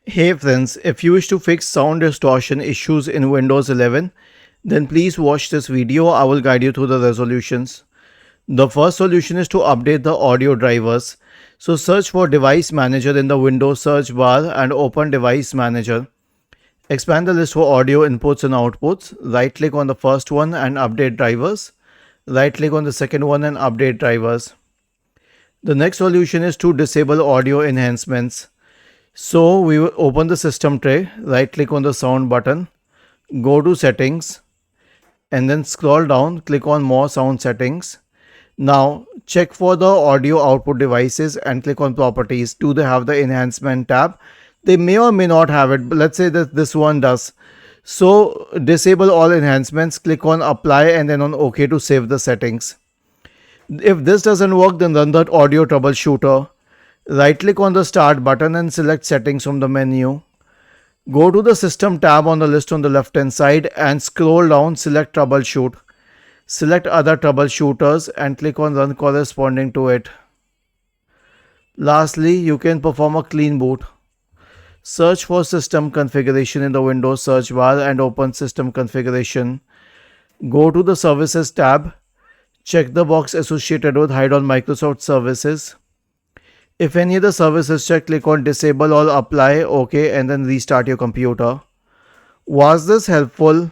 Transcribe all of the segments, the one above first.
Hey friends, if you wish to fix sound distortion issues in Windows 11, then please watch this video. I will guide you through the resolutions. The first solution is to update the audio drivers. So search for Device Manager in the Windows search bar and open Device Manager. Expand the list for audio inputs and outputs. Right click on the first one and update drivers. Right click on the second one and update drivers. The next solution is to disable audio enhancements. So we will open the system tray, right click on the sound button, go to settings and then scroll down, click on more sound settings. Now check for the audio output devices and click on properties. Do they have the enhancement tab? They may or may not have it, but let's say that this one does. So disable all enhancements, click on apply and then on OK to save the settings. If this doesn't work, then run that audio troubleshooter. Right click on the start button and select settings from the menu. Go to the system tab on the list on the left hand side and scroll down, select troubleshoot. Select other troubleshooters and click on run corresponding to it. Lastly, you can perform a clean boot. Search for system configuration in the Windows search bar and open system configuration. Go to the services tab. Check the box associated with hide on Microsoft services. If any of the service is checked, click on disable or apply, OK, and then restart your computer. Was this helpful?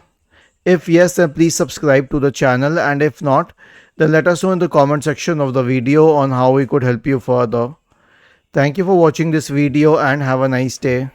If yes, then please subscribe to the channel, and if not, then let us know in the comment section of the video on how we could help you further. Thank you for watching this video and have a nice day.